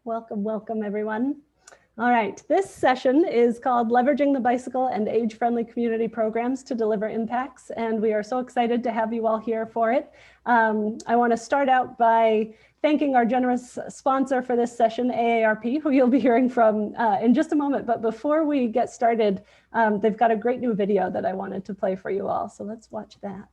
Welcome, welcome everyone. All right, this session is called Leveraging the Bicycle and Age-Friendly Community Programs to Deliver Impacts, and we are so excited to have you all here for it. I want to start out by thanking our generous sponsor for this session, AARP, who you'll be hearing from in just a moment. But before we get started, they've got a great new video that I wanted to play for you all, so let's watch that.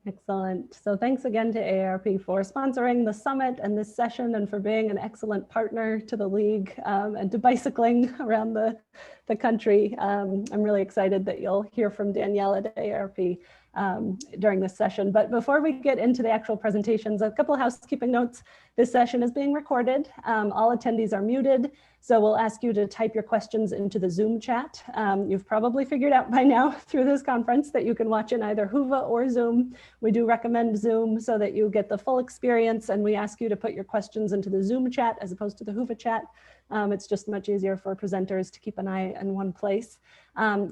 Excellent. So thanks again to AARP for sponsoring the summit and this session and for being an excellent partner to the League and to bicycling around the country. I'm really excited that you'll hear from Danielle at AARP during this session. But before we get into the actual presentations, a couple of housekeeping notes. This session is being recorded. All attendees are muted. So we'll ask you to type your questions into the Zoom chat. You've probably figured out by now through this conference that you can watch in either Whova or Zoom. We do recommend Zoom so that you get the full experience, and we ask you to put your questions into the Zoom chat as opposed to the Whova chat. It's just much easier for presenters to keep an eye in one place.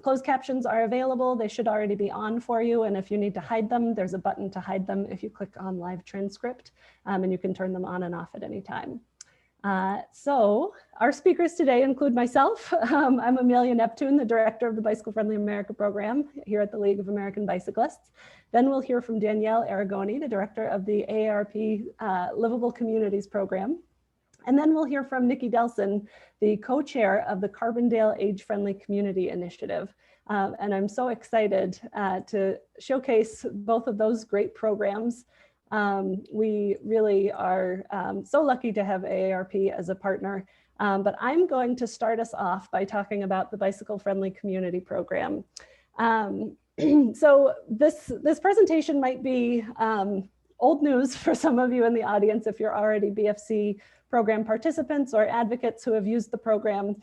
Closed captions are available. They should already be on for you. And if you need to hide them, there's a button to hide them if you click on live transcript, and you can turn them on and off at any time. So our speakers today include myself. I'm Amelia Neptune, the director of the Bicycle Friendly America program here at the League of American Bicyclists. Then we'll hear from Danielle Arigoni, the director of the AARP Livable Communities program. And then we'll hear from Niki Delson, the co-chair of the Carbondale Age-Friendly Community Initiative. And I'm so excited to showcase both of those great programs. We really are so lucky to have AARP as a partner, but I'm going to start us off by talking about the Bicycle Friendly Community Program. So this presentation might be old news for some of you in the audience if you're already BFC program participants or advocates who have used the program.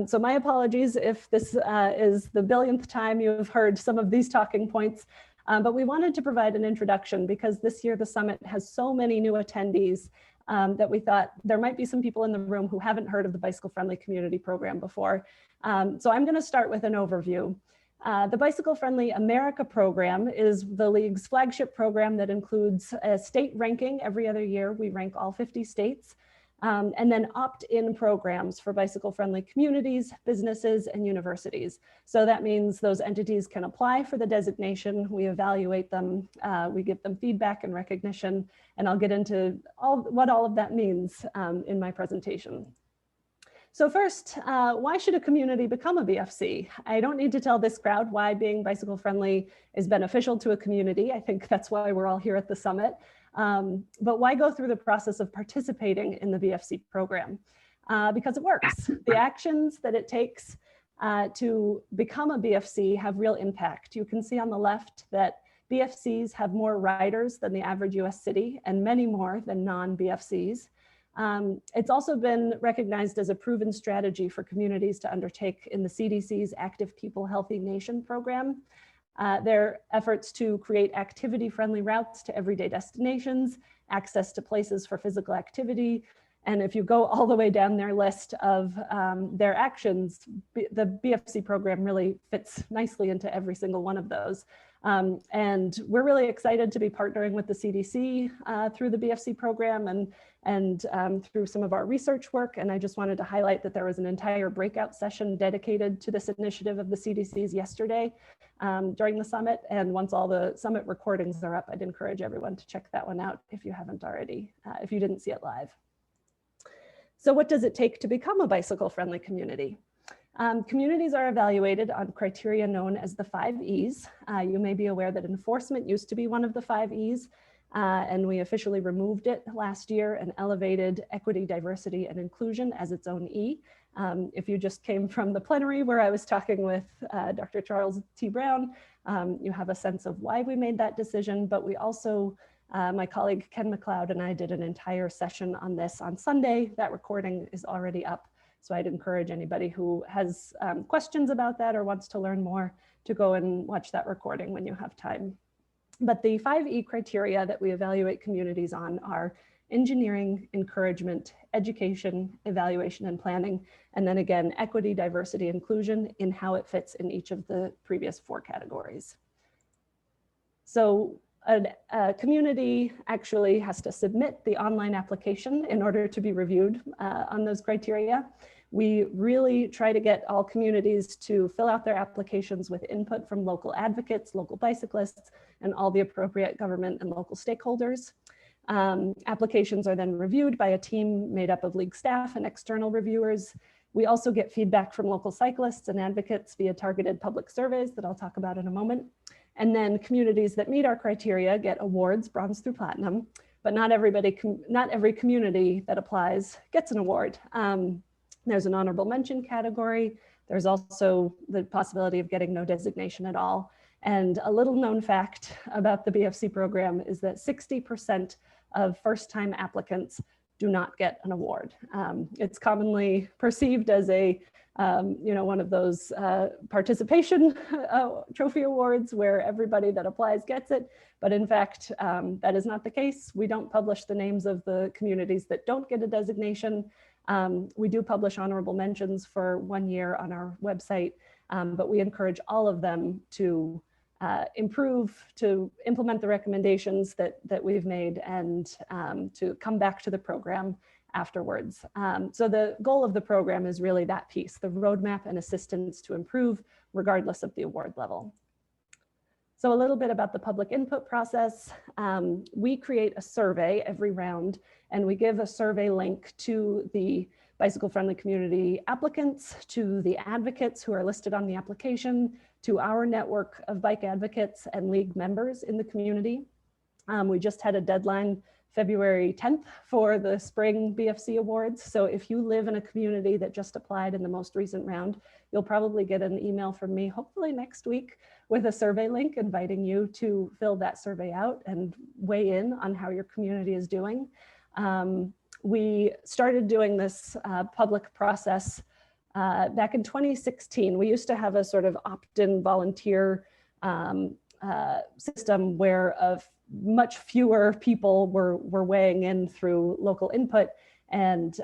So my apologies if this is the billionth time you've heard some of these talking points. But we wanted to provide an introduction because this year the summit has so many new attendees that we thought there might be some people in the room who haven't heard of the Bicycle Friendly Community Program before. So I'm going to start with an overview. The Bicycle Friendly America program is the League's flagship program that includes a state ranking every other year. We rank all 50 states. And then opt-in programs for bicycle-friendly communities, businesses, and universities. So that means those entities can apply for the designation, we evaluate them, we give them feedback and recognition, and I'll get into what all of that means in my presentation. So first, why should a community become a BFC? I don't need to tell this crowd why being bicycle-friendly is beneficial to a community. I think that's why we're all here at the summit. But why go through the process of participating in the BFC program? Because it works. The actions that it takes to become a BFC have real impact. You can see on the left that BFCs have more riders than the average US city and many more than non-BFCs. It's also been recognized as a proven strategy for communities to undertake in the CDC's Active People Healthy Nation program. Their efforts to create activity-friendly routes to everyday destinations, access to places for physical activity, and if you go all the way down their list of their actions, the BFC program really fits nicely into every single one of those. And we're really excited to be partnering with the CDC through the BFC program and through some of our research work. And I just wanted to highlight that there was an entire breakout session dedicated to this initiative of the CDC's yesterday during the summit. And once all the summit recordings are up, I'd encourage everyone to check that one out if you haven't already, if you didn't see it live. So what does it take to become a bicycle-friendly community? Communities are evaluated on criteria known as the 5 E's. You may be aware that enforcement used to be one of the 5 E's, and we officially removed it last year and elevated equity, diversity, and inclusion as its own E. If you just came from the plenary where I was talking with Dr. Charles T. Brown, you have a sense of why we made that decision, but we also, my colleague Ken McLeod and I did an entire session on this on Sunday. That recording is already up. So I'd encourage anybody who has questions about that or wants to learn more to go and watch that recording when you have time. But the 5E criteria that we evaluate communities on are engineering, encouragement, education, evaluation and planning, and then again, equity, diversity, inclusion in how it fits in each of the previous 4 categories. So a community actually has to submit the online application in order to be reviewed on those criteria. We really try to get all communities to fill out their applications with input from local advocates, local bicyclists, and all the appropriate government and local stakeholders. Applications are then reviewed by a team made up of league staff and external reviewers. We also get feedback from local cyclists and advocates via targeted public surveys that I'll talk about in a moment. And then communities that meet our criteria get awards, bronze through platinum, but not every community that applies gets an award. There's an honorable mention category. There's also the possibility of getting no designation at all. And a little known fact about the BFC program is that 60% of first-time applicants do not get an award. It's commonly perceived as a, one of those participation trophy awards where everybody that applies gets it. But in fact, that is not the case. We don't publish the names of the communities that don't get a designation. We do publish honorable mentions for 1 year on our website, but we encourage all of them to improve, to implement the recommendations that we've made, and to come back to the program afterwards. So the goal of the program is really that piece, the roadmap and assistance to improve regardless of the award level. So a little bit about the public input process. We create a survey every round, and we give a survey link to the bicycle-friendly community applicants, to the advocates who are listed on the application, to our network of bike advocates and league members in the community. We just had a deadline February 10th for the spring BFC awards. So if you live in a community that just applied in the most recent round, you'll probably get an email from me, hopefully next week, with a survey link inviting you to fill that survey out and weigh in on how your community is doing. We started doing this public process back in 2016. We used to have a sort of opt-in volunteer system where much fewer people were weighing in through local input. And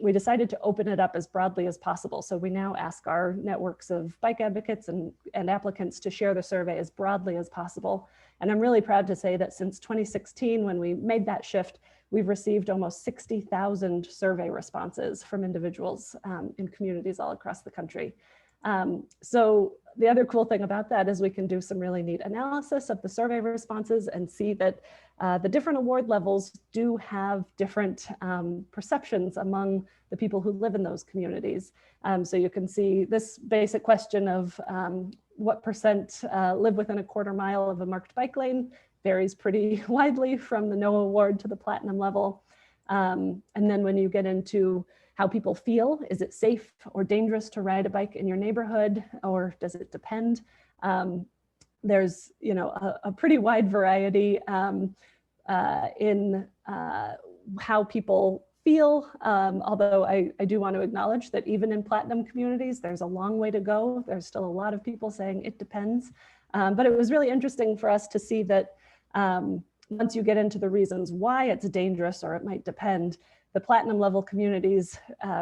we decided to open it up as broadly as possible. So we now ask our networks of bike advocates and applicants to share the survey as broadly as possible. And I'm really proud to say that since 2016, when we made that shift, we've received almost 60,000 survey responses from individuals in communities all across the country. So the other cool thing about that is we can do some really neat analysis of the survey responses and see that the different award levels do have different perceptions among the people who live in those communities. So you can see this basic question of what percent live within a quarter mile of a marked bike lane varies pretty widely from the no award to the platinum level. And then when you get into how people feel, is it safe or dangerous to ride a bike in your neighborhood, or does it depend? There's a pretty wide variety in how people feel, although I do want to acknowledge that even in platinum communities, there's a long way to go. There's still a lot of people saying it depends. But it was really interesting for us to see that once you get into the reasons why it's dangerous or it might depend, the platinum level communities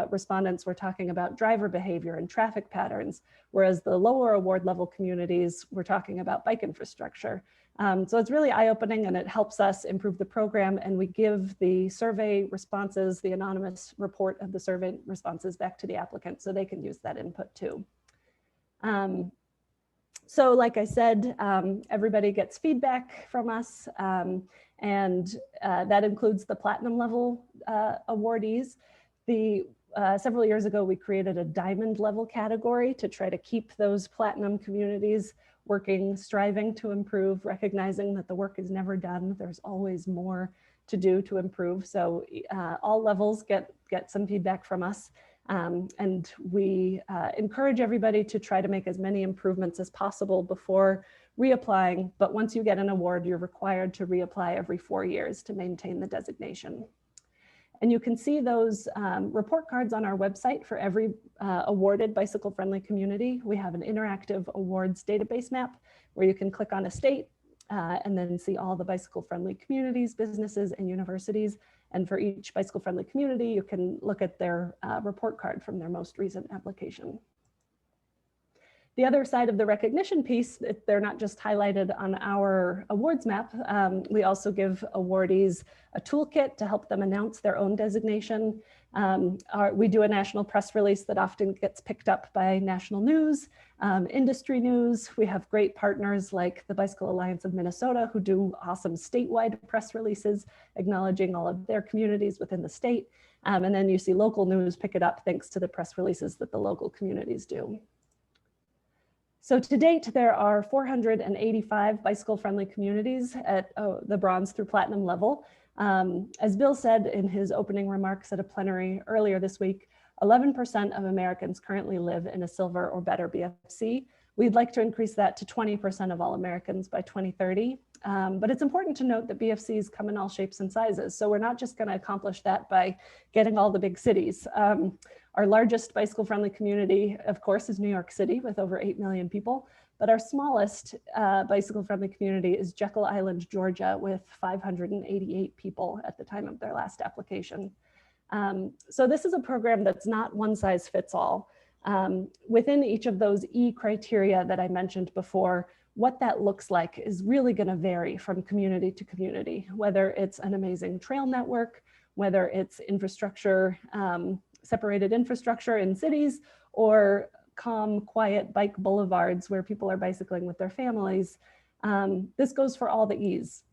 respondents were talking about driver behavior and traffic patterns, whereas the lower award level communities were talking about bike infrastructure. So it's really eye-opening, and it helps us improve the program, and we give the survey responses, the anonymous report of the survey responses back to the applicant so they can use that input too. So like I said, everybody gets feedback from us, and that includes the platinum level awardees. Several years ago, we created a diamond level category to try to keep those platinum communities working, striving to improve, recognizing that the work is never done. There's always more to do to improve. So all levels get some feedback from us. And we encourage everybody to try to make as many improvements as possible before reapplying. But once you get an award, you're required to reapply every 4 years to maintain the designation. And you can see those report cards on our website for every awarded bicycle-friendly community. We have an interactive awards database map where you can click on a state and then see all the bicycle-friendly communities, businesses, and universities. And for each bicycle-friendly community, you can look at their report card from their most recent application. The other side of the recognition piece, they're not just highlighted on our awards map. We also give awardees a toolkit to help them announce their own designation. We do a national press release that often gets picked up by national news, industry news. We have great partners like the Bicycle Alliance of Minnesota who do awesome statewide press releases acknowledging all of their communities within the state. And then you see local news pick it up thanks to the press releases that the local communities do. So to date, there are 485 bicycle-friendly communities at the bronze through platinum level. As Bill said in his opening remarks at a plenary earlier this week, 11% of Americans currently live in a silver or better BFC. We'd like to increase that to 20% of all Americans by 2030. But it's important to note that BFCs come in all shapes and sizes. So we're not just going to accomplish that by getting all the big cities. Our largest bicycle-friendly community, of course, is New York City with over 8 million people. But our smallest bicycle-friendly community is Jekyll Island, Georgia, with 588 people at the time of their last application. So this is a program that's not one size fits all. Within each of those E criteria that I mentioned before, what that looks like is really going to vary from community to community, whether it's an amazing trail network, whether it's infrastructure, separated infrastructure in cities, or calm, quiet bike boulevards where people are bicycling with their families. This goes for all the E's.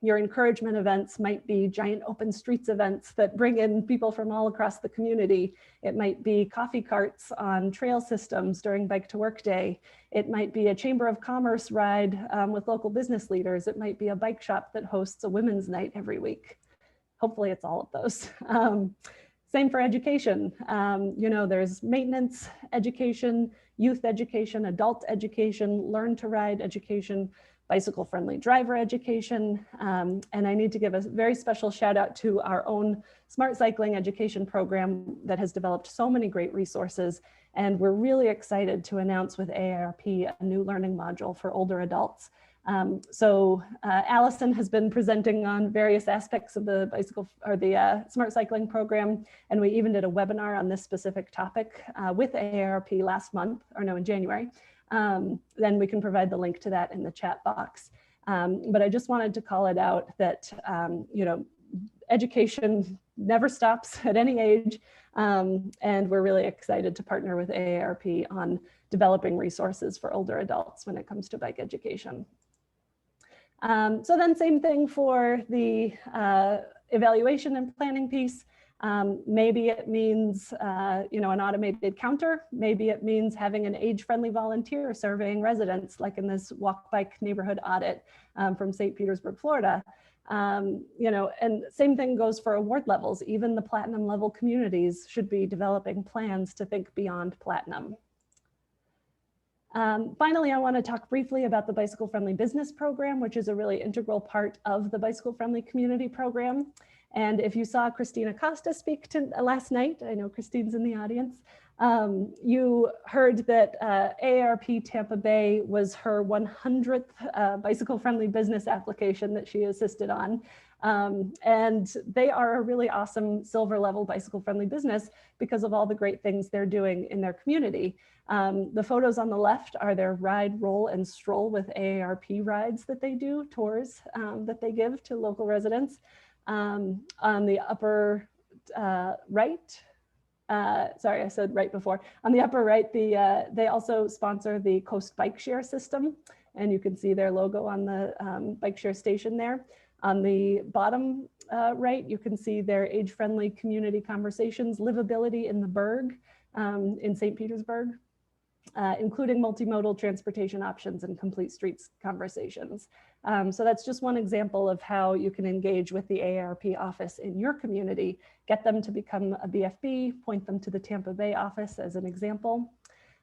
Your encouragement events might be giant open streets events that bring in people from all across the community. It might be coffee carts on trail systems during Bike to Work Day. It might be a Chamber of Commerce ride with local business leaders. It might be a bike shop that hosts a women's night every week. Hopefully it's all of those. Same for education. You know, there's maintenance education, youth education, adult education, learn to ride education, bicycle-friendly driver education. And I need to give a very special shout out to our own Smart Cycling Education program that has developed so many great resources. And we're really excited to announce with AARP a new learning module for older adults. Allison has been presenting on various aspects of the Smart Cycling program, and we even did a webinar on this specific topic with AARP last month, or no, in January. Then we can provide the link to that in the chat box. But I just wanted to call it out that you know, education never stops at any age, and we're really excited to partner with AARP on developing resources for older adults when it comes to bike education. So then same thing for the evaluation and planning piece. Maybe it means, you know, an automated counter. Maybe it means having an age-friendly volunteer surveying residents, like in this walk bike neighborhood audit from St. Petersburg, Florida. You know, and same thing goes for award levels. Even the platinum level communities should be developing plans to think beyond platinum. Finally, I want to talk briefly about the Bicycle Friendly Business Program, which is a really integral part of the Bicycle Friendly Community Program. And if you saw Christina Costa speak last night, I know Christine's in the audience, you heard that AARP Tampa Bay was her 100th Bicycle Friendly Business application that she assisted on. And they are a really awesome silver level bicycle friendly business because of all the great things they're doing in their community. The photos on the left are their ride, roll, and stroll with AARP rides that they do, tours that they give to local residents. On the upper right, sorry, I said right before. On the upper right, they also sponsor the Coast Bike Share system, and you can see their logo on the bike share station there. On the bottom right, you can see their age-friendly community conversations, livability in the Berg in St. Petersburg. including multimodal transportation options and complete streets conversations. So that's just one example of how you can engage with the AARP office in your community, get them to become a BFB, point them to the Tampa Bay office as an example.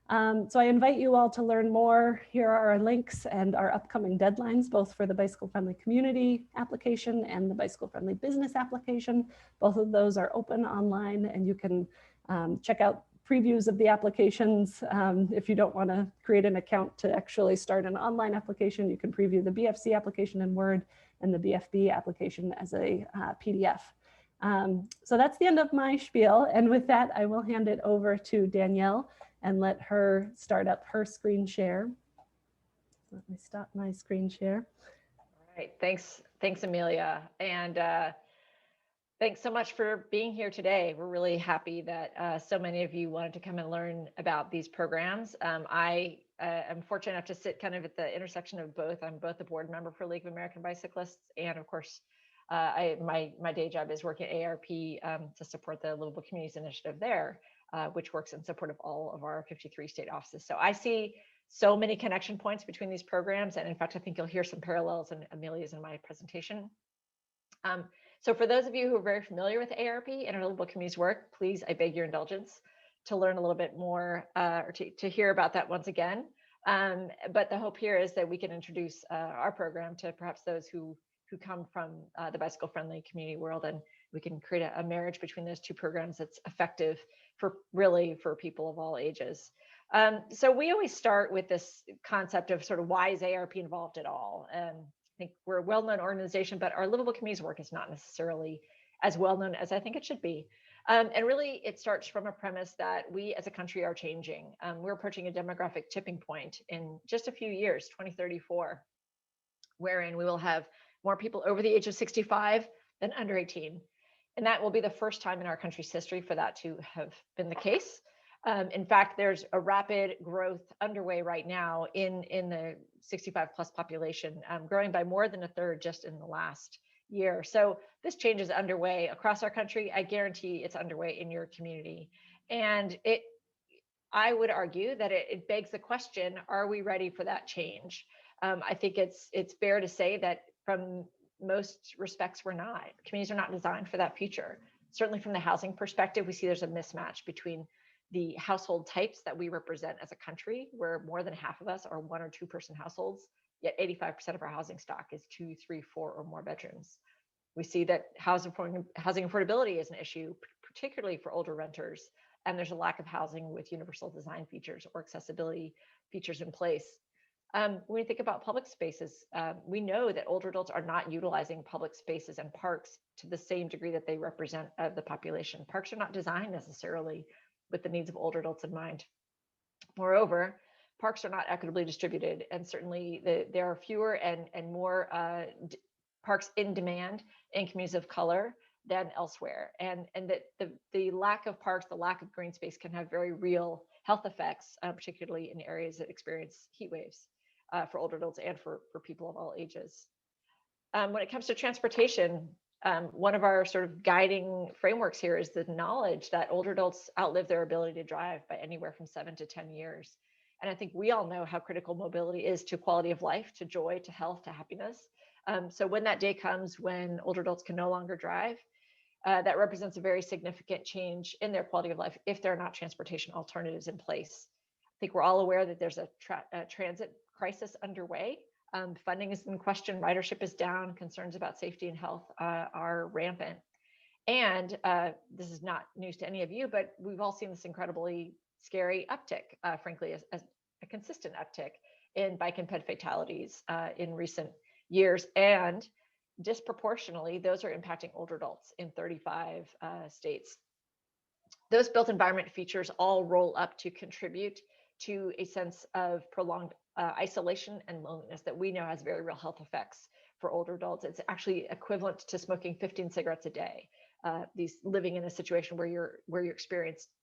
So I invite you all to learn more. Here are our links and our upcoming deadlines, both for the Bicycle Friendly Community application and the Bicycle Friendly Business application. Both of those are open online, and you can check out previews of the applications. If you don't want to create an account to actually start an online application, you can preview the BFC application in Word and the BFB application as a PDF. So that's the end of my spiel. And with that, I will hand it over to Danielle and let her start up her screen share. Let me stop my screen share. All right, thanks Amelia. And thanks so much for being here today. We're really happy that so many of you wanted to come and learn about these programs. I am fortunate enough to sit kind of at the intersection of both. I'm both a board member for League of American Bicyclists, and of course, my day job is working at AARP to support the Livable Communities Initiative there, which works in support of all of our 53 state offices. So I see so many connection points between these programs. And in fact, I think you'll hear some parallels in Amelia's in my presentation. So for those of you who are very familiar with AARP and our Livable Communities work, please, I beg your indulgence to learn a little bit more or to hear about that once again. But the hope here is that we can introduce our program to perhaps those who come from the bicycle friendly community world, and we can create a marriage between those two programs that's effective for people of all ages. So we always start with this concept of sort of why is AARP involved at all? I think we're a well-known organization, but our Livable Communities work is not necessarily as well-known as I think it should be. And really, it starts from a premise that we as a country are changing. We're approaching a demographic tipping point in just a few years, 2034, wherein we will have more people over the age of 65 than under 18. And that will be the first time in our country's history for that to have been the case. In fact, there's a rapid growth underway right now in the 65 plus population, growing by more than a third just in the last year. So this change is underway across our country. I guarantee it's underway in your community. And I would argue that it begs the question, are we ready for that change? I think it's fair to say that from most respects, we're not. Communities are not designed for that future. Certainly from the housing perspective, we see there's a mismatch between the household types that we represent as a country, where more than half of us are 1 or 2 person households, yet 85% of our housing stock is 2, 3, 4 or more bedrooms. We see that housing affordability is an issue, particularly for older renters, and there's a lack of housing with universal design features or accessibility features in place. When we think about public spaces, we know that older adults are not utilizing public spaces and parks to the same degree that they represent of the population. Parks are not designed necessarily with the needs of older adults in mind. Moreover, parks are not equitably distributed, and certainly there are fewer and more parks in demand in communities of color than elsewhere. And that the lack of parks, the lack of green space can have very real health effects, particularly in areas that experience heat waves for older adults and for people of all ages. When it comes to transportation, one of our sort of guiding frameworks here is the knowledge that older adults outlive their ability to drive by anywhere from 7 to 10 years. And I think we all know how critical mobility is to quality of life, to joy, to health, to happiness. So when that day comes when older adults can no longer drive, that represents a very significant change in their quality of life if there are not transportation alternatives in place. I think we're all aware that there's a transit crisis underway. Funding is in question, ridership is down, concerns about safety and health are rampant. And this is not news to any of you, but we've all seen this incredibly scary uptick, frankly, as a consistent uptick in bike and ped fatalities in recent years. And disproportionately, those are impacting older adults in 35 states. Those built environment features all roll up to contribute to a sense of prolonged isolation and loneliness that we know has very real health effects for older adults. It's actually equivalent to smoking 15 cigarettes a day. These living in a situation where you're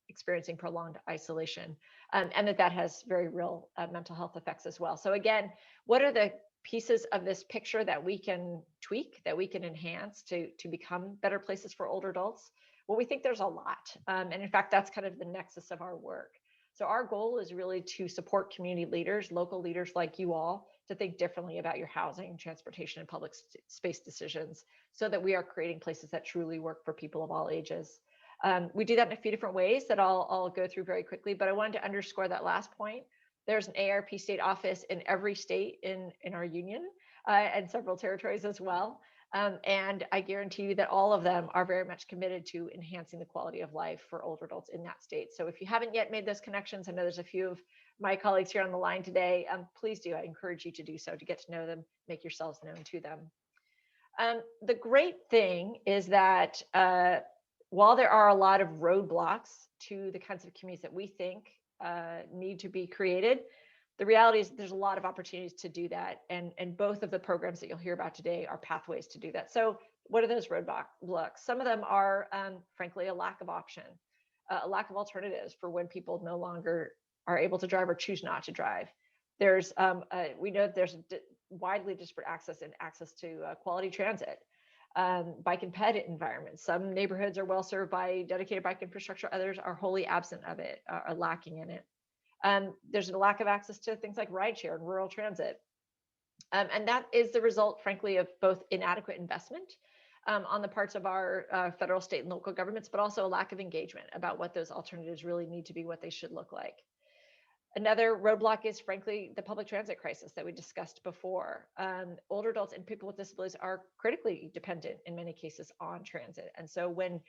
experiencing prolonged isolation, and that has very real mental health effects as well. So again, what are the pieces of this picture that we can tweak, that we can enhance to become better places for older adults? Well, we think there's a lot, and in fact, that's kind of the nexus of our work. So our goal is really to support community leaders, local leaders like you all, to think differently about your housing, transportation, and public space decisions so that we are creating places that truly work for people of all ages. We do that in a few different ways that I'll go through very quickly, but I wanted to underscore that last point. There's an AARP state office in every state in our union and several territories as well. And I guarantee you that all of them are very much committed to enhancing the quality of life for older adults in that state. So if you haven't yet made those connections, I know there's a few of my colleagues here on the line today, please do. I encourage you to do so, to get to know them, make yourselves known to them. The great thing is that while there are a lot of roadblocks to the kinds of communities that we think need to be created, the reality is there's a lot of opportunities to do that. And both of the programs that you'll hear about today are pathways to do that. So what are those roadblocks? Some of them are, frankly, a lack of option, a lack of alternatives for when people no longer are able to drive or choose not to drive. There's, we know there's widely disparate access to quality transit, bike and ped environments. Some neighborhoods are well served by dedicated bike infrastructure. Others are wholly absent of it, are lacking in it. There's a lack of access to things like rideshare and rural transit. And that is the result, frankly, of both inadequate investment on the parts of our federal, state, and local governments, but also a lack of engagement about what those alternatives really need to be, what they should look like. Another roadblock is, frankly, the public transit crisis that we discussed before. Older adults and people with disabilities are critically dependent in many cases on transit. And so when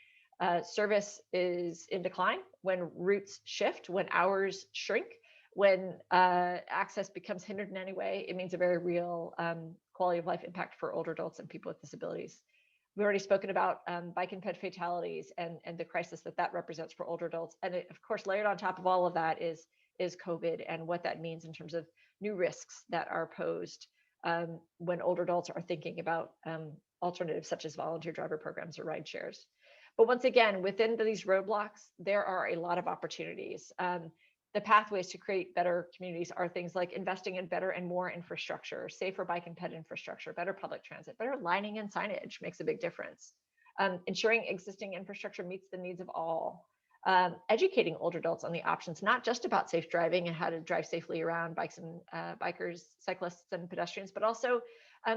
service is in decline, when routes shift, when hours shrink, when access becomes hindered in any way, it means a very real quality of life impact for older adults and people with disabilities. We've already spoken about bike and ped fatalities and the crisis that represents for older adults. And it, of course, layered on top of all of that is COVID and what that means in terms of new risks that are posed when older adults are thinking about alternatives such as volunteer driver programs or ride shares. But once again, within these roadblocks, there are a lot of opportunities. The pathways to create better communities are things like investing in better and more infrastructure, safer bike and ped infrastructure, better public transit, better lighting and signage makes a big difference. Ensuring existing infrastructure meets the needs of all. Educating older adults on the options, not just about safe driving and how to drive safely around bikes and bikers, cyclists, and pedestrians, but also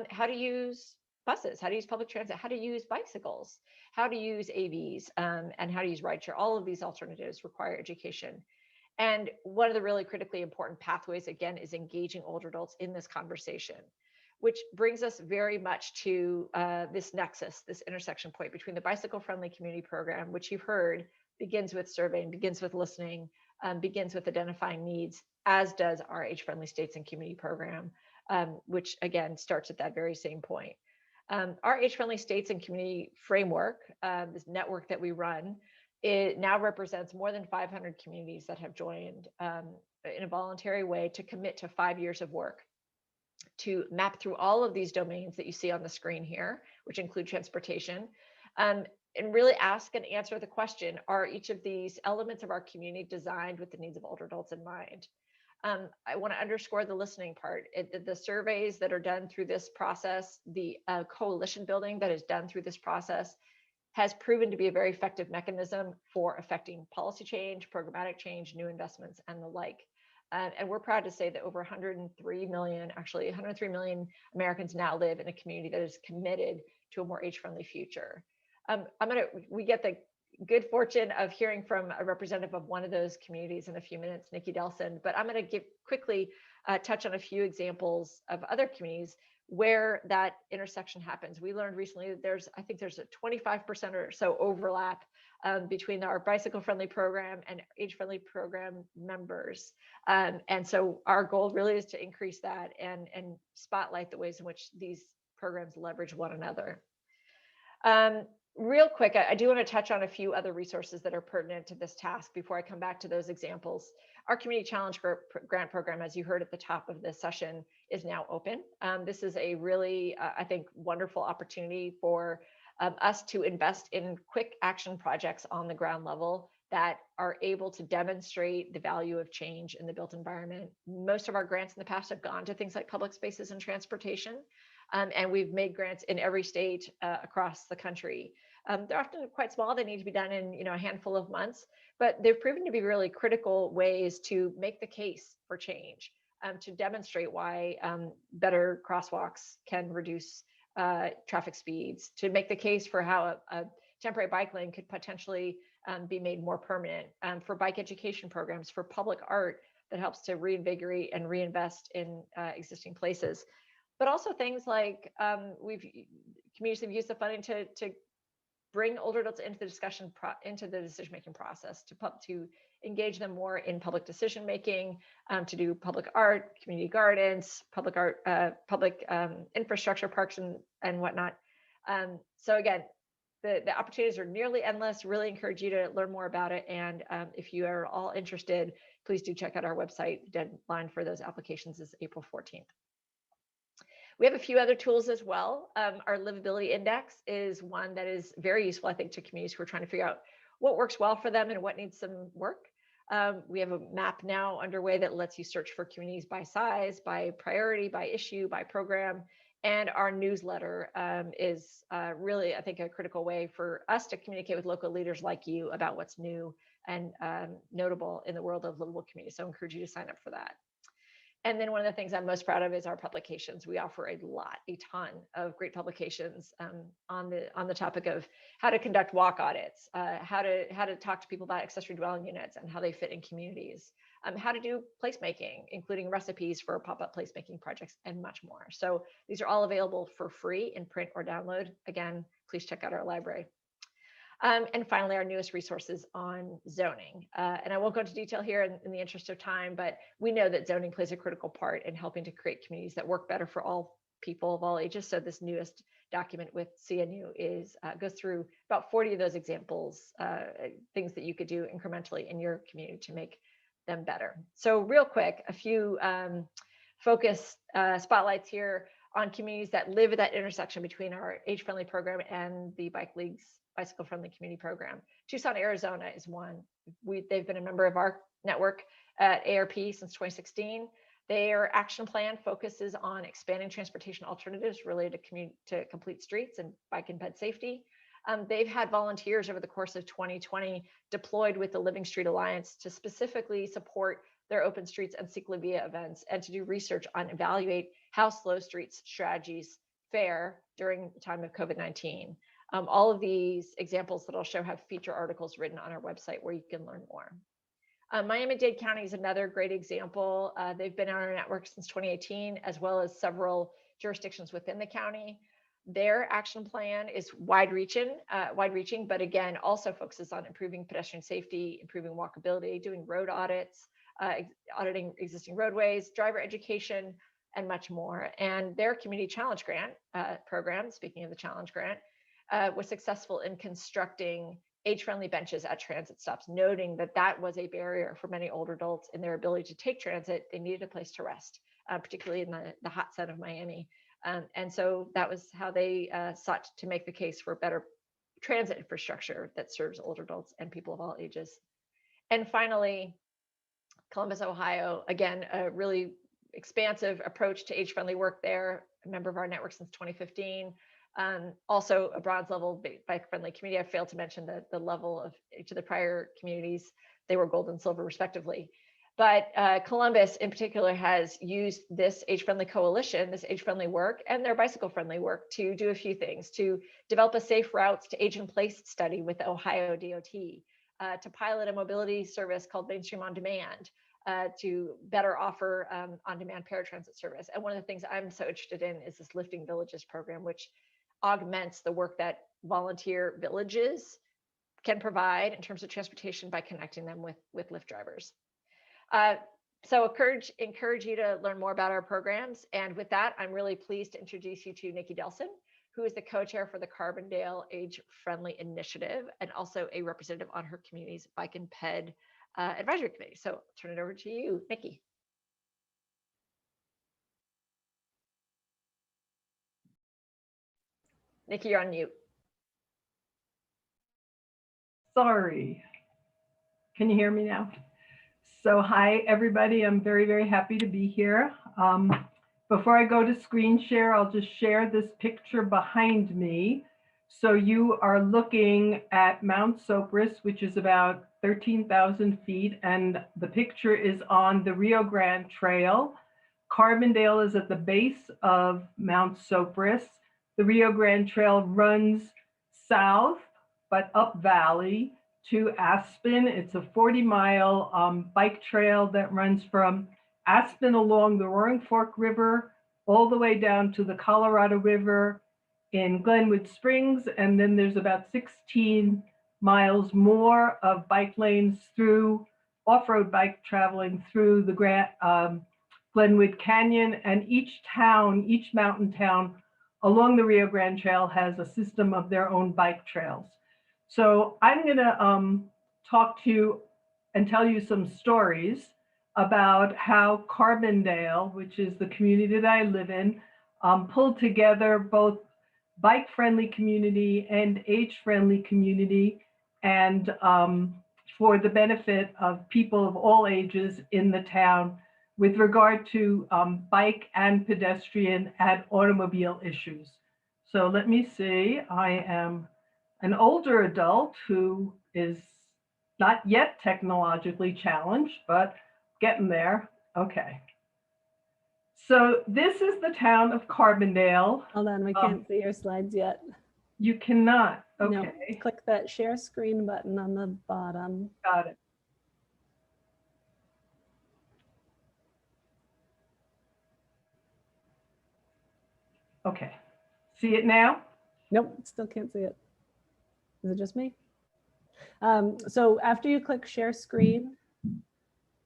how to use buses, how to use public transit, how to use bicycles, how to use AVs, and how to use rideshare. All of these alternatives require education. And one of the really critically important pathways, again, is engaging older adults in this conversation, which brings us very much to this nexus, this intersection point between the bicycle-friendly community program, which you've heard begins with surveying, begins with listening, begins with identifying needs, as does our age-friendly states and community program, which again starts at that very same point. Our age-friendly states and community framework, this network that we run, it now represents more than 500 communities that have joined in a voluntary way to commit to 5 years of work to map through all of these domains that you see on the screen here, which include transportation, and really ask and answer the question, are each of these elements of our community designed with the needs of older adults in mind? I want to underscore the listening part. The surveys that are done through this process, the coalition building that is done through this process has proven to be a very effective mechanism for affecting policy change, programmatic change, new investments, and the like. And we're proud to say that over 103 million Americans now live in a community that is committed to a more age-friendly future. We get the good fortune of hearing from a representative of one of those communities in a few minutes, Niki Delson, but I'm going to quickly touch on a few examples of other communities where that intersection happens. We learned recently that I think there's a 25% or so overlap between our bicycle-friendly program and age-friendly program members. And so our goal really is to increase that and spotlight the ways in which these programs leverage one another. Real quick, I do want to touch on a few other resources that are pertinent to this task before I come back to those examples. Our Community Challenge Grant Program, as you heard at the top of this session, is now open. This is a really, I think, wonderful opportunity for us to invest in quick action projects on the ground level that are able to demonstrate the value of change in the built environment. Most of our grants in the past have gone to things like public spaces and transportation. And we've made grants in every state across the country. They're often quite small. They need to be done in a handful of months, but they've proven to be really critical ways to make the case for change, to demonstrate why better crosswalks can reduce traffic speeds, to make the case for how a temporary bike lane could potentially be made more permanent, for bike education programs, for public art that helps to reinvigorate and reinvest in existing places. But also things like communities have used the funding to bring older adults into the discussion, into the decision-making process, to engage them more in public decision-making, to do public art, community gardens, public art, public infrastructure, parks and whatnot. So again, the opportunities are nearly endless. Really encourage you to learn more about it. And if you are all interested, please do check out our website. The deadline for those applications is April 14th. We have a few other tools as well. Our livability index is one that is very useful, I think, to communities who are trying to figure out what works well for them and what needs some work. We have a map now underway that lets you search for communities by size, by priority, by issue, by program. And our newsletter is really, I think, a critical way for us to communicate with local leaders like you about what's new and notable in the world of livable communities. So I encourage you to sign up for that. And then one of the things I'm most proud of is our publications. We offer a ton of great publications on the topic of how to conduct walk audits, how to talk to people about accessory dwelling units and how they fit in communities, how to do placemaking, including recipes for pop-up placemaking projects and much more. So these are all available for free in print or download. Again, please check out our library. And finally, our newest resources on zoning. And I won't go into detail here in the interest of time, but we know that zoning plays a critical part in helping to create communities that work better for all people of all ages. So this newest document with CNU goes through about 40 of those examples, things that you could do incrementally in your community to make them better. So real quick, a few focus spotlights here on communities that live at that intersection between our age-friendly program and the Bike League's Bicycle Friendly Community Program. Tucson, Arizona is one. They've been a member of our network at AARP since 2016. Their action plan focuses on expanding transportation alternatives related to complete streets and bike and ped safety. They've had volunteers over the course of 2020 deployed with the Living Street Alliance to specifically support their open streets and cyclovia events and to do research on evaluate how slow streets strategies fare during the time of COVID-19. All of these examples that I'll show have feature articles written on our website where you can learn more. Miami-Dade County is another great example. They've been on our network since 2018, as well as several jurisdictions within the county. Their action plan is wide-reaching, but again, also focuses on improving pedestrian safety, improving walkability, doing road audits, auditing existing roadways, driver education, and much more. And their community challenge grant program, speaking of the challenge grant, was successful in constructing age-friendly benches at transit stops, noting that that was a barrier for many older adults in their ability to take transit. They needed a place to rest, particularly in the hot sun of Miami. And so that was how they sought to make the case for better transit infrastructure that serves older adults and people of all ages. And finally, Columbus, Ohio, again, a really expansive approach to age-friendly work there, a member of our network since 2015. Also a bronze level bike-friendly community. I failed to mention the level of each of the prior communities. They were gold and silver respectively. But Columbus in particular has used this age-friendly coalition, this age-friendly work, and their bicycle-friendly work to do a few things: to develop a safe routes to age-in-place study with the Ohio DOT, to pilot a mobility service called Mainstream On Demand, to better offer on-demand paratransit service. And one of the things I'm so interested in is this Lifting Villages program, which augments the work that volunteer villages can provide in terms of transportation by connecting them with Lyft drivers. So encourage you to learn more about our programs. And with that, I'm really pleased to introduce you to Niki Delson, who is the co-chair for the Carbondale Age Friendly Initiative and also a representative on her community's Bike and Ped Advisory Committee. So I'll turn it over to you, Niki. Niki, you're on mute. Sorry. Can you hear me now? So hi, everybody. I'm very, very happy to be here. Before I go to screen share, I'll just share this picture behind me. So you are looking at Mount Sopris, which is about 13,000 feet, and the picture is on the Rio Grande Trail. Carbondale is at the base of Mount Sopris. The Rio Grande Trail runs south, but up valley to Aspen. It's a 40-mile bike trail that runs from Aspen along the Roaring Fork River all the way down to the Colorado River in Glenwood Springs, and then there's about 16 miles more of bike lanes through off-road bike traveling through the Glenwood Canyon, and each town, each mountain town along the Rio Grande Trail has a system of their own bike trails. So I'm gonna talk to you and tell you some stories about how Carbondale, which is the community that I live in, pulled together both bike-friendly community and age-friendly community, and for the benefit of people of all ages in the town with regard to bike and pedestrian and automobile issues. So let me see, I am an older adult who is not yet technologically challenged, but getting there. Okay. So this is the town of Carbondale. Hold on, we can't see your slides yet. You cannot. Okay. No, click that share screen button on the bottom. Got it. Okay. See it now? Nope, still can't see it. Is it just me? So after you click share screen,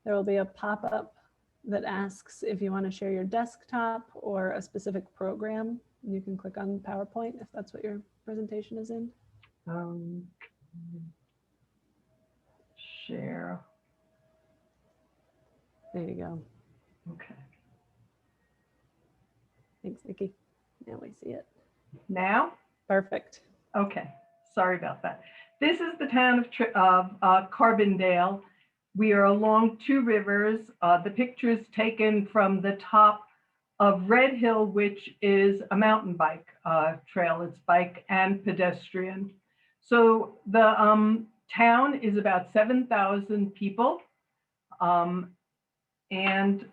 there will be a pop-up that asks if you want to share your desktop or a specific program. You can click on PowerPoint if that's what your presentation is in. Share. There you go. Okay. Thanks, Niki. Now we see it. Now? Perfect. Okay. Sorry about that. This is the town of Carbondale. We are along two rivers. The picture is taken from the top of Red Hill, which is a mountain bike trail. It's bike and pedestrian. So the town is about 7,000 people. And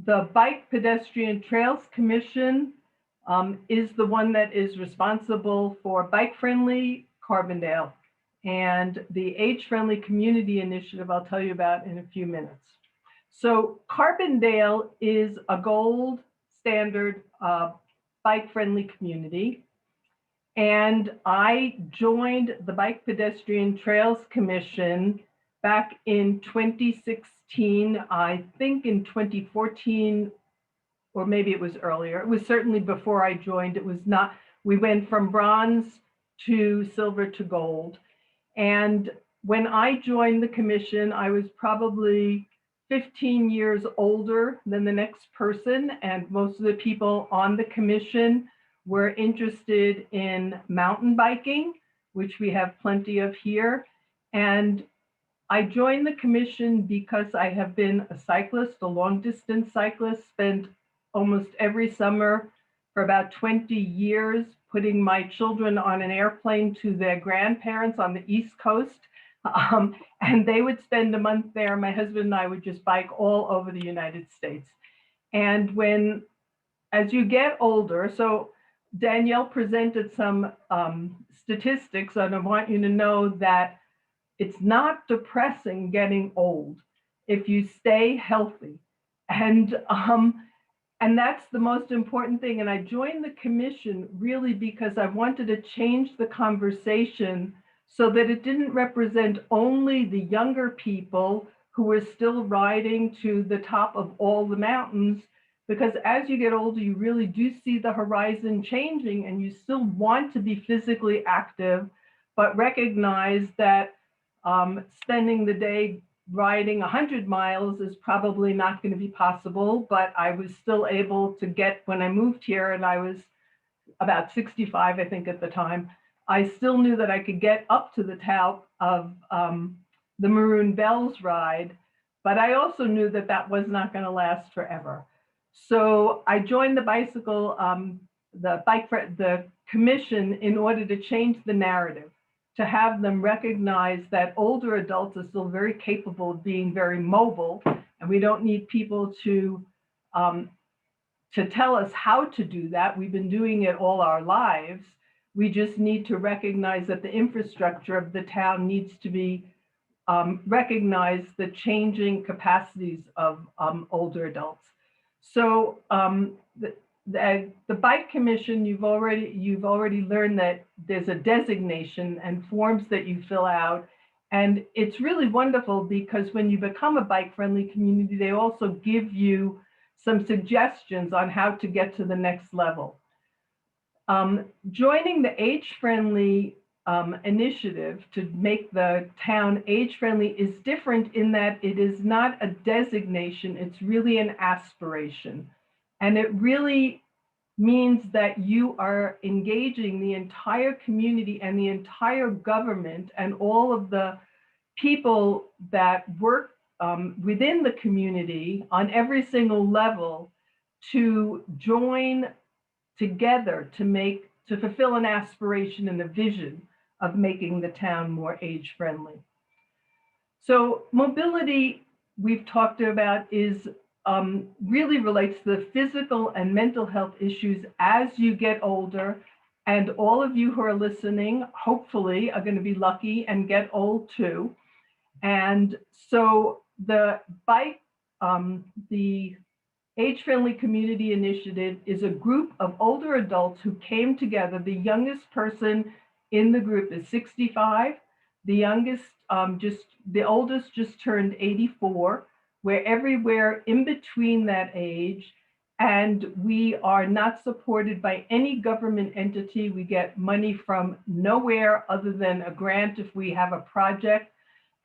the Bike Pedestrian Trails Commission is the one that is responsible for bike-friendly Carbondale. And the age-friendly community initiative I'll tell you about in a few minutes. So Carbondale is a gold standard bike-friendly community. And I joined the Bike Pedestrian Trails Commission back in 2016. I think in 2014, or maybe it was earlier. It was certainly before I joined. It was not, we went from bronze to silver to gold. And when I joined the commission, I was probably 15 years older than the next person, and most of the people on the commission were interested in mountain biking, which we have plenty of here. And I joined the commission because I have been a cyclist, a long distance cyclist, spent almost every summer for about 20 years putting my children on an airplane to their grandparents on the East Coast. And they would spend a month there. My husband and I would just bike all over the United States. And as you get older, so Danielle presented some statistics, and I want you to know that it's not depressing getting old if you stay healthy. And that's the most important thing. And I joined the commission really because I wanted to change the conversation so that it didn't represent only the younger people who were still riding to the top of all the mountains, because as you get older, you really do see the horizon changing and you still want to be physically active, but recognize that spending the day riding 100 miles is probably not going to be possible. But I was still able to get, when I moved here, and I was about 65, I think at the time, I still knew that I could get up to the top of the Maroon Bells ride, but I also knew that that was not going to last forever. So I joined the bicycle the commission in order to change the narrative, to have them recognize that older adults are still very capable of being very mobile, and we don't need people to tell us how to do that. We've been doing it all our lives. We just need to recognize that the infrastructure of the town needs to be recognize the changing capacities of older adults. So the Bike Commission, you've already learned that there's a designation and forms that you fill out. And it's really wonderful because when you become a bike-friendly community, they also give you some suggestions on how to get to the next level. Joining the age-friendly initiative to make the town age-friendly is different in that it is not a designation, it's really an aspiration. And it really means that you are engaging the entire community and the entire government and all of the people that work within the community on every single level to join together to fulfill an aspiration and a vision of making the town more age-friendly. So mobility, we've talked about, is really relates to the physical and mental health issues as you get older. And all of you who are listening, hopefully, are going to be lucky and get old too. And so the Age-Friendly Community Initiative is a group of older adults who came together. The youngest person in the group is 65. The oldest just turned 84. We're everywhere in between that age, and we are not supported by any government entity. We get money from nowhere other than a grant if we have a project.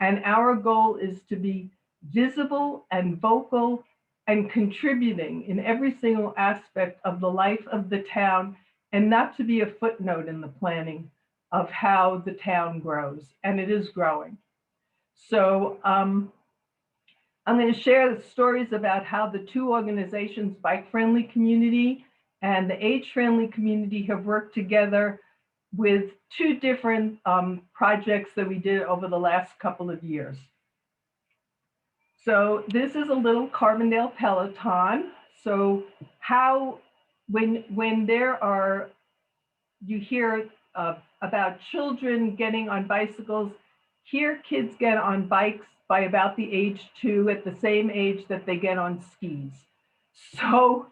And our goal is to be visible and vocal and contributing in every single aspect of the life of the town, and not to be a footnote in the planning of how the town grows, and it is growing. So I'm going to share the stories about how the two organizations, Bike-Friendly Community and the Age-Friendly Community, have worked together with two different projects that we did over the last couple of years. So this is a little Carbondale Peloton. So how, when there are, you hear about children getting on bicycles, here kids get on bikes by about the age 2, at the same age that they get on skis. So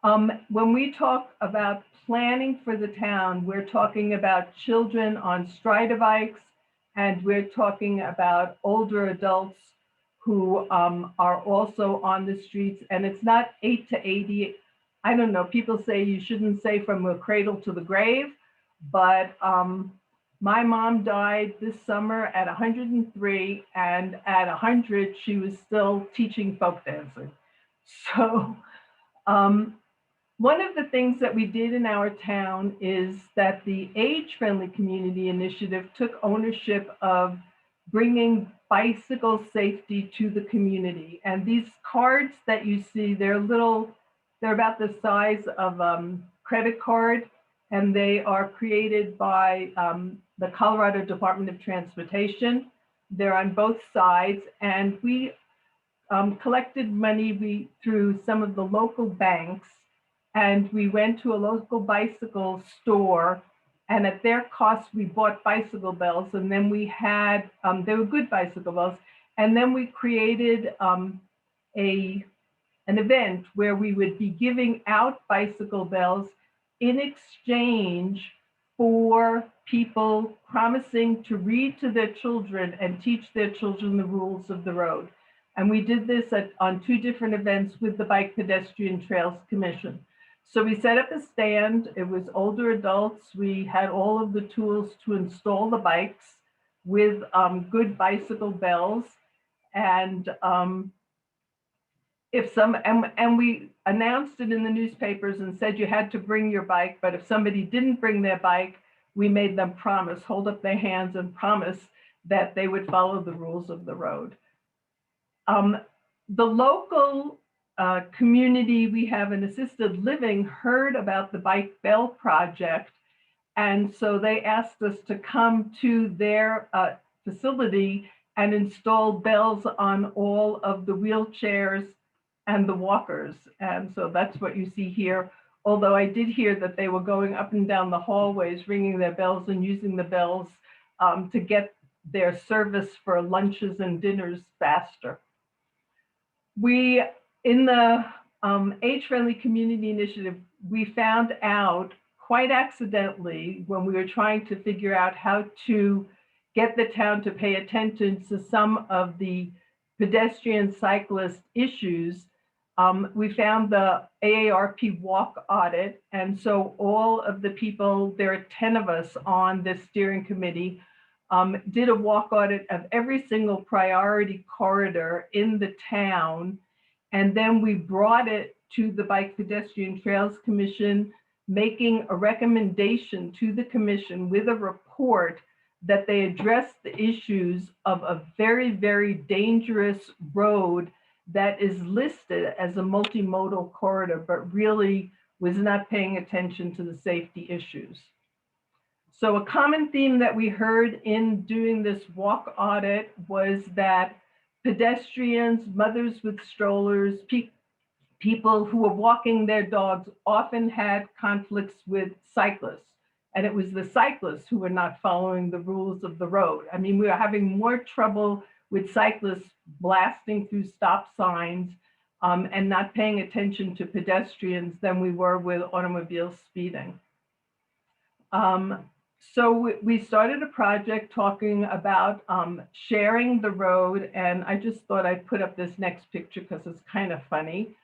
when we talk about planning for the town, we're talking about children on Strida bikes, and we're talking about older adults who are also on the streets. And it's not 8 to 80. I don't know, people say you shouldn't say from the cradle to the grave, but my mom died this summer at 103, and at 100, she was still teaching folk dancing. So one of the things that we did in our town is that the Age-Friendly Community Initiative took ownership of bringing bicycle safety to the community. And these cards that you see, they're about the size of a credit card, and they are created by the Colorado Department of Transportation. They're on both sides, and we collected money through some of the local banks, and we went to a local bicycle store, and at their cost, we bought bicycle bells, and then we had, they were good bicycle bells, and then we created an event where we would be giving out bicycle bells in exchange for people promising to read to their children and teach their children the rules of the road. And we did this on 2 different events with the Bike Pedestrian Trails Commission. So we set up a stand. It was older adults. We had all of the tools to install the bikes with good bicycle bells. And we announced it in the newspapers and said you had to bring your bike, but if somebody didn't bring their bike, we made them promise, hold up their hands and promise that they would follow the rules of the road. The local community, we have an assisted living, heard about the Bike Bell project. And so they asked us to come to their facility and install bells on all of the wheelchairs and the walkers. And so that's what you see here. Although I did hear that they were going up and down the hallways, ringing their bells and using the bells to get their service for lunches and dinners faster. We, in the Age-Friendly Community Initiative, we found out quite accidentally when we were trying to figure out how to get the town to pay attention to some of the pedestrian cyclist issues. We found the AARP walk audit. And so all of the people, there are 10 of us on this steering committee, did a walk audit of every single priority corridor in the town. And then we brought it to the Bike Pedestrian Trails Commission, making a recommendation to the commission with a report that they address the issues of a very, very dangerous road that is listed as a multimodal corridor, but really was not paying attention to the safety issues. So a common theme that we heard in doing this walk audit was that pedestrians, mothers with strollers, people who were walking their dogs often had conflicts with cyclists. And it was the cyclists who were not following the rules of the road. I mean, we were having more trouble with cyclists blasting through stop signs and not paying attention to pedestrians than we were with automobiles speeding. So we started a project talking about sharing the road. And I just thought I'd put up this next picture because it's kind of funny.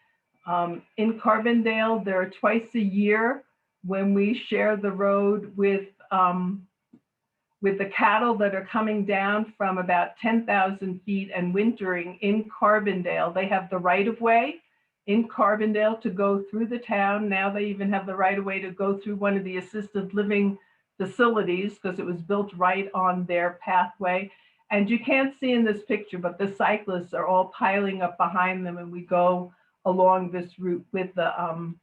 In Carbondale, there are twice a year when we share the road with the cattle that are coming down from about 10,000 feet and wintering in Carbondale. They have the right of way in Carbondale to go through the town. Now they even have the right of way to go through one of the assisted living facilities because it was built right on their pathway. And you can't see in this picture, but the cyclists are all piling up behind them, and we go along this route with the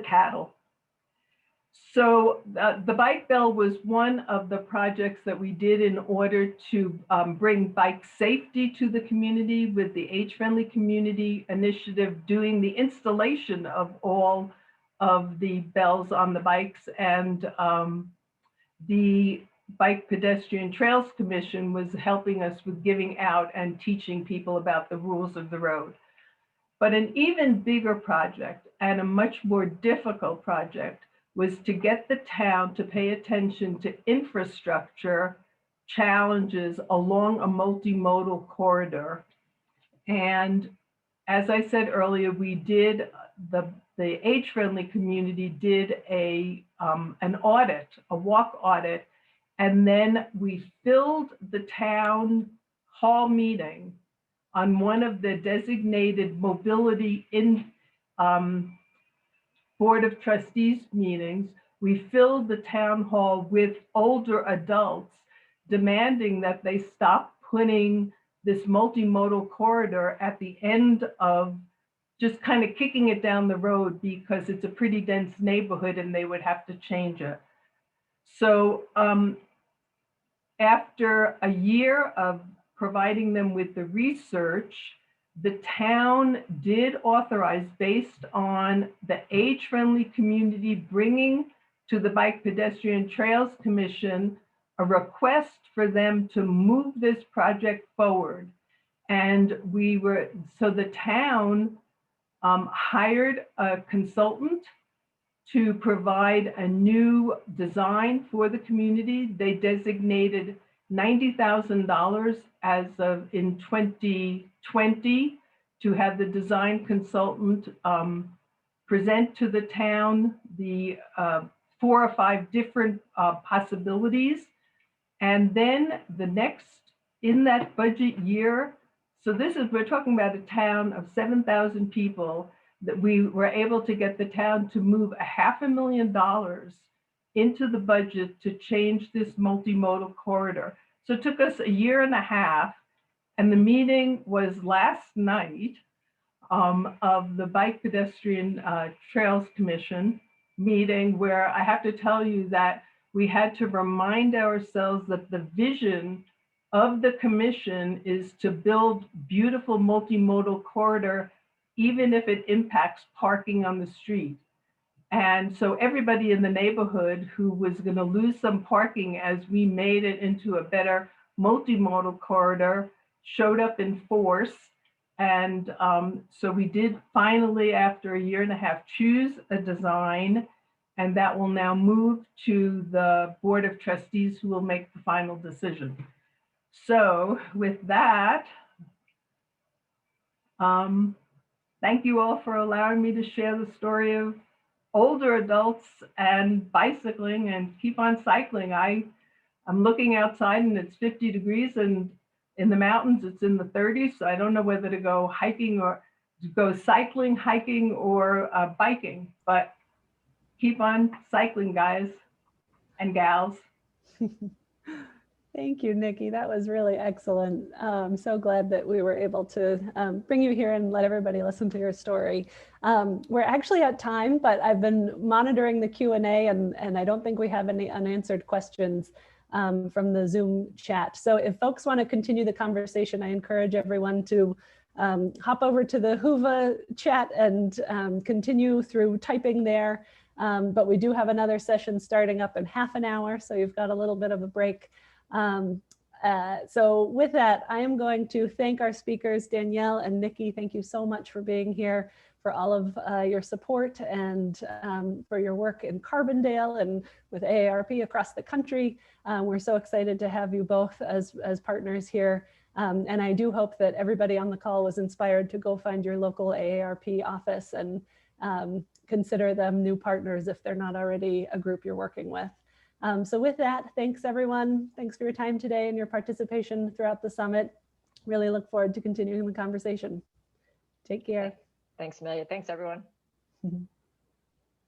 cattle. So the Bike Bell was one of the projects that we did in order to bring bike safety to the community, with the Age-Friendly Community Initiative doing the installation of all of the bells on the bikes, and the Bike Pedestrian Trails Commission was helping us with giving out and teaching people about the rules of the road. But an even bigger project and a much more difficult project was to get the town to pay attention to infrastructure challenges along a multimodal corridor. And as I said earlier, we did, the age-friendly community did an audit, a walk audit, and then we filled the town hall meeting on one of the designated mobility Board of Trustees meetings. We filled the town hall with older adults demanding that they stop putting this multimodal corridor at the end of, just kind of kicking it down the road because it's a pretty dense neighborhood and they would have to change it. So after a year of providing them with the research, the town did authorize, based on the age-friendly community bringing to the Bike Pedestrian Trails Commission a request for them to move this project forward. And so the town hired a consultant to provide a new design for the community. They designated $90,000 as of in 2020 to have the design consultant present to the town the 4 or 5 different possibilities. And then the next, in that budget year, so we're talking about a town of 7,000 people, that we were able to get the town to move $500,000 into the budget to change this multimodal corridor. So it took us a year and a half, and the meeting was last night. of the Bike Pedestrian Trails Commission meeting, where I have to tell you that we had to remind ourselves that the vision of the commission is to build beautiful multimodal corridor, even if it impacts parking on the street. And so everybody in the neighborhood who was going to lose some parking as we made it into a better multimodal corridor showed up in force. And so we did finally, after a year and a half, choose a design, and that will now move to the Board of Trustees, who will make the final decision. So with that, thank you all for allowing me to share the story of older adults and bicycling, and keep on cycling. I'm looking outside and it's 50 degrees, and in the mountains it's in the 30s. So I don't know whether to go hiking or to go cycling, hiking, or biking, but keep on cycling, guys and gals. Thank you, Niki. That was really excellent. I'm so glad that we were able to bring you here and let everybody listen to your story. We're actually at time, but I've been monitoring the Q&A, and I don't think we have any unanswered questions from the Zoom chat. So if folks want to continue the conversation, I encourage everyone to hop over to the Whova chat and continue through typing there. But we do have another session starting up in half an hour, so you've got a little bit of a break. So with that, I am going to thank our speakers, Danielle and Niki. Thank you so much for being here, for all of your support, and for your work in Carbondale and with AARP across the country. We're so excited to have you both as partners here. And I do hope that everybody on the call was inspired to go find your local AARP office and consider them new partners if they're not already a group you're working with. So with that, thanks everyone. Thanks for your time today and your participation throughout the summit. Really look forward to continuing the conversation. Take care. Thanks, Amelia. Thanks, everyone.